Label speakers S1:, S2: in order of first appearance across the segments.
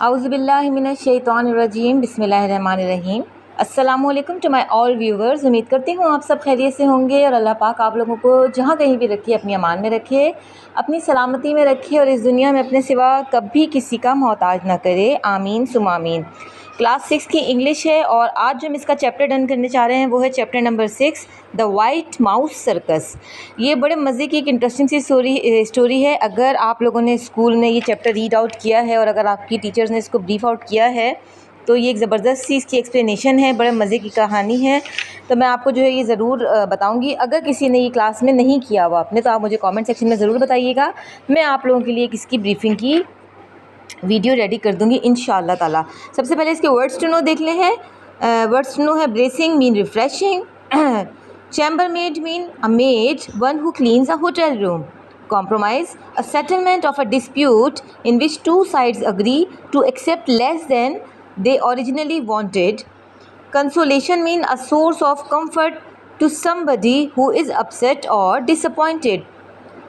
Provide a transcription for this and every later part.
S1: औज़ुबिल्लाहिमिनश्शैतानिर्रजीम बिस्मिल्लाहिर्रहमानिर्रहीम। अस्सलामुअलैकुम to my all viewers. उम्मीद करती हूँ आप सब खैरियत से होंगे और अल्लाह पाक आप लोगों को जहाँ कहीं भी रखे अपनी अमान में रखे, अपनी सलामती में रखे और इस दुनिया में अपने सिवा कभी किसी का मोहताज ना करे। आमीन सुम आमीन। क्लास 6 की इंग्लिश है और आज जो हम इसका चैप्टर डन करने चाह रहे हैं वो है chapter number 6, the white mouse circus. ये बड़े मज़े की एक इंटरेस्टिंग सी स्टोरी है। अगर आप लोगों ने स्कूल में ये चैप्टर रीड आउट किया है और अगर आपकी टीचर्स ने इसको ब्रीफ आउट किया है तो ये एक ज़बरदस्त सी इसकी एक्सप्लेनेशन है, बड़े मज़े की कहानी है। तो मैं आपको जो है ये ज़रूर बताऊंगी। अगर किसी ने ये क्लास में नहीं किया हुआ आपने तो आप मुझे कमेंट सेक्शन में ज़रूर बताइएगा। मैं आप लोगों के लिए इसकी ब्रीफिंग की वीडियो रेडी कर दूंगी इंशाअल्लाह ताला। सबसे पहले इसके वर्ड्स टू नो देख ले हैं। वर्ड्स टू नो है bracing mean refreshing, chambermaid mean a maid, one who cleans a hotel room. Compromise, a settlement of a dispute in which two sides agree to accept less than they originally wanted. Consolation mean a source of comfort to somebody who is upset or disappointed.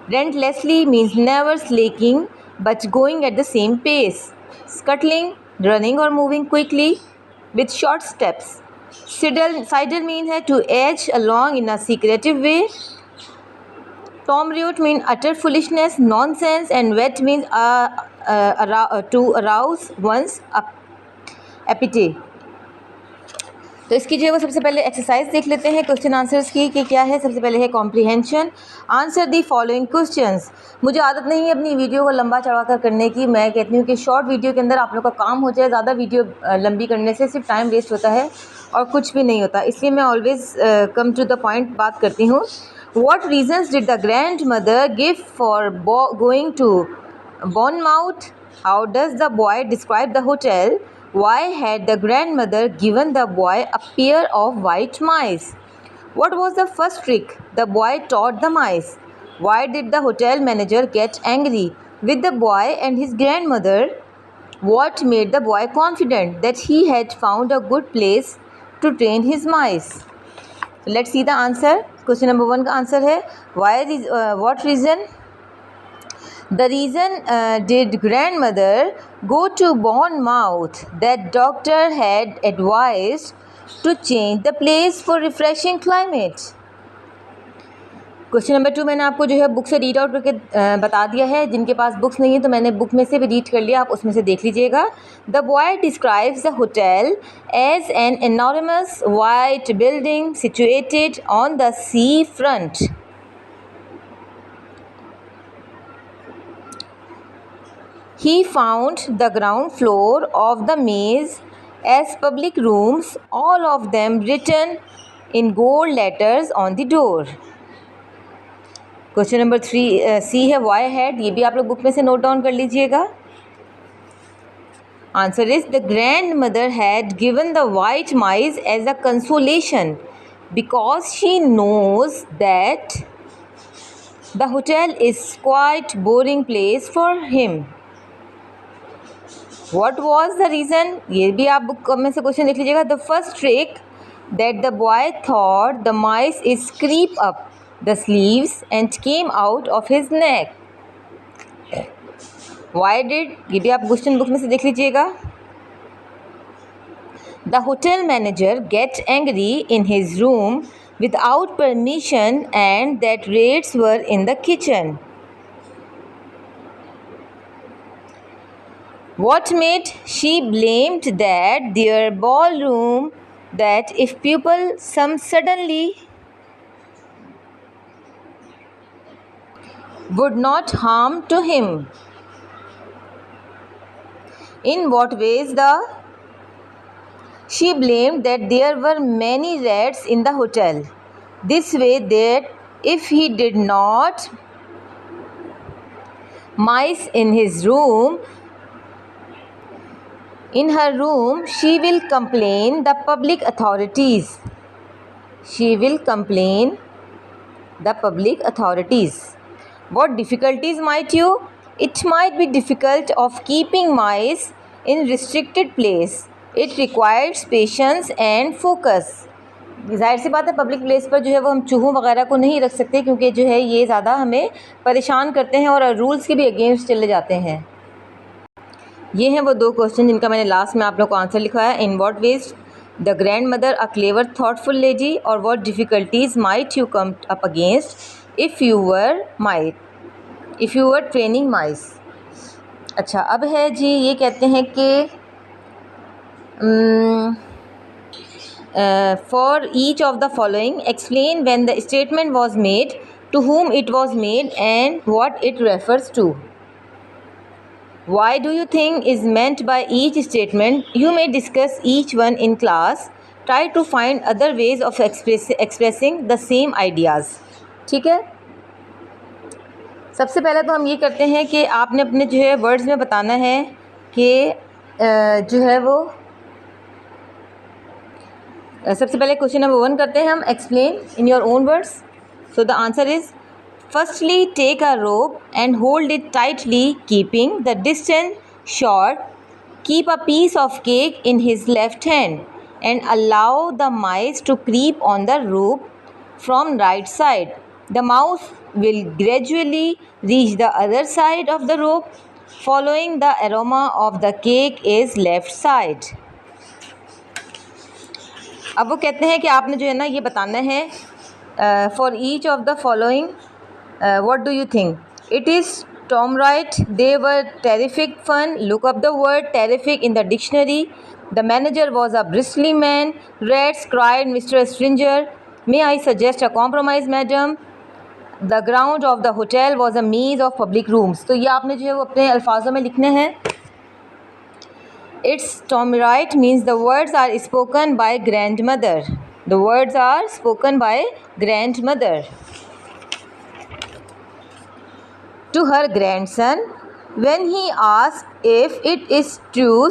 S1: Relentlessly means never slacking but going at the same pace. Scuttling, running or moving quickly with short steps. Sidle mean है to edge along in a secretive way. Tomriot mean utter foolishness, nonsense, and wet means to arouse one's appetite. तो इसकी जो है वो सबसे पहले exercise देख लेते हैं क्वेश्चन आंसर्स की कि क्या है। सबसे पहले है comprehension. Answer the following questions. मुझे आदत नहीं है अपनी वीडियो को लंबा चढ़ा कर करने की। मैं कहती हूँ कि शॉर्ट वीडियो के अंदर आप लोग का काम हो जाए। ज़्यादा वीडियो लंबी करने से सिर्फ टाइम वेस्ट होता है और कुछ भी नहीं होता, इसलिए मैं always come to the point बात करती हूँ। What reasons did the grandmother give for going to Bournemouth? How does the boy describe the hotel? Why had the grandmother given the boy a pair of white mice? What was the first trick the boy taught the mice? Why did the hotel manager get angry with the boy and his grandmother? What made the boy confident that he had found a good place to train his mice? So let's see the answer. Question number 1 का answer है what reason? The reason did grandmother go to Bournemouth that doctor had advised to change the place for refreshing climate. Question number 2 मैंने आपको जो है book से read out करके बता दिया है। जिनके पास बुक्स नहीं है तो मैंने बुक में से भी रीड कर लिया, आप उसमें से देख लीजिएगा। The boy describes the hotel as an enormous white building situated on the sea front. He found the ground floor of the maze as public rooms, all of them written in gold letters on the door. Question number 3 सी है why had, ये भी आप लोग book में से note down कर लीजिएगा। Answer is the grandmother had given the white mice as a consolation because she knows that the hotel is quite boring place for him. What was the reason? ये भी आप book में से question देख लीजिएगा। The first trick that the boy thought the mice is creep up the sleeves and came out of his neck. Why did? ये भी आप क्वेश्चन बुक में से देख लीजिएगा। The hotel manager get angry in his room without permission and that rats were in the kitchen. What made? She blamed that their ballroom that if people some suddenly would not harm to him. In what ways the? She blamed that there were many rats in the hotel. This way that if he did not mice in his room, in her room, she will complain the public authorities. She will complain the public authorities. What difficulties might you? It might be difficult of keeping mice in restricted place. It requires patience and focus. ज़ाहिर सी बात है public place पर जो है वो हम चूहों वगैरह को नहीं रख सकते क्योंकि जो है ये ज़्यादा हमें परेशान करते हैं और रूल्स के भी अगेंस्ट चले जाते हैं। ये हैं वो दो क्वेश्चन जिनका मैंने लास्ट में आप लोग को आंसर लिखा है। In what ways the grandmother a clever thoughtful lady, और what difficulties might you come up against if you were training mice. अच्छा, अब है जी, ये कहते हैं कि for each of the following explain when the statement was made, to whom it was made, and what it refers to. Why do you think is meant by each statement? You may discuss each one in class. Try to find other ways of expressing the same ideas. ठीक है, सबसे पहले तो हम ये करते हैं कि आपने अपने जो है वर्ड्स में बताना है कि जो है वो सबसे पहले क्वेश्चन नंबर 1 करते हैं हम, explain in your own words. So the answer is, firstly take a rope and hold it tightly keeping the distance short, keep a piece of cake in his left hand and allow the mice to creep on the rope from right side. The mouse will gradually reach the other side of the rope, following the aroma of the cake is left side. अब वो कहते हैं कि आपने जो है ना ये बताना है, for each of the following what do you think? It is Tom Wright, they were terrific fun. Look up the word terrific in the dictionary. The manager was a bristly man. Rats cried Mr. Stringer. May I suggest a compromise, madam? The ground of the hotel was a maze of public rooms. तो ये आपने जो है वो अपने अल्फाजों में लिखने हैं। It's Tom Wright means the words are spoken by grandmother. The words are spoken by grandmother to her grandson when he asked if it is true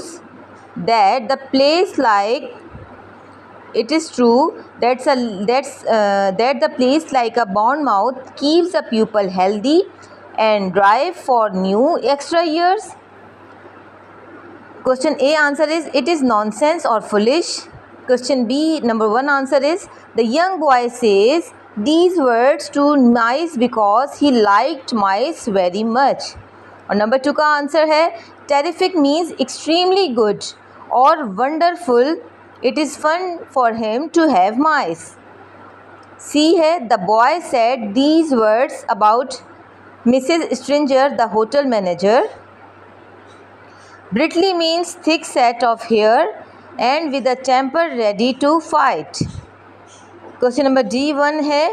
S1: that the place like it is true that the place like a Bournemouth keeps a pupil healthy and drive for new extra years. Question A answer is, it is nonsense or foolish. Question B number 1 answer is, the young boy says these words to mice because he liked mice very much. और number 2 का answer है, terrific means extremely good or wonderful. It is fun for him to have mice. C है, the boy said these words about Mrs. Stringer, the hotel manager. Bristly means thick set of hair and with a temper ready to fight. Question number D1 है,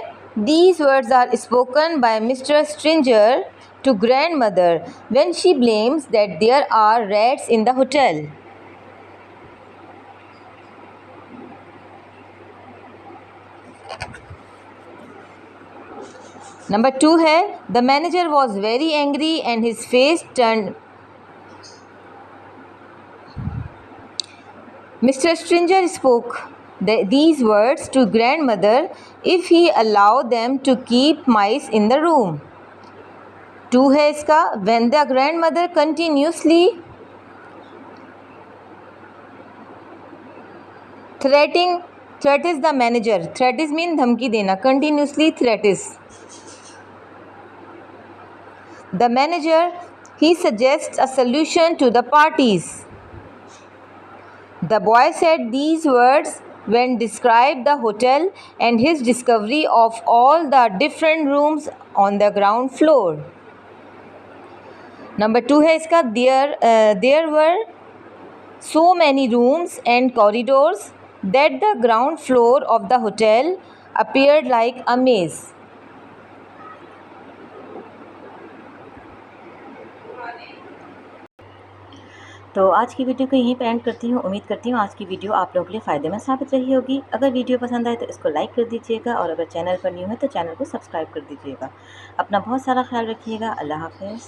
S1: these words are spoken by Mr. Stringer to grandmother when she blames that there are rats in the hotel. Number 2 है, the manager was very angry and his face turned. Mr. Stringer spoke these words to grandmother if he allowed them to keep mice in the room. 2 है इसका, when the grandmother continuously threatens the manager. Threats mean धमकी देना, continuously threats the manager, he suggests a solution to the parties. The boy said these words when described the hotel and his discovery of all the different rooms on the ground floor. Number 2 है इसका, there were so many rooms and corridors that the ground floor of the hotel appeared like a maze. तो आज की video को यहीं पर and करती हूँ। उम्मीद करती हूँ आज की वीडियो आप लोगों के लिए फ़ायदे में साबित रही होगी। अगर वीडियो पसंद आए तो इसको लाइक कर दीजिएगा, और अगर चैनल पर न्यू है तो चैनल को सब्सक्राइब कर दीजिएगा। अपना बहुत सारा ख्याल रखिएगा। अल्लाह हाफ़िज़।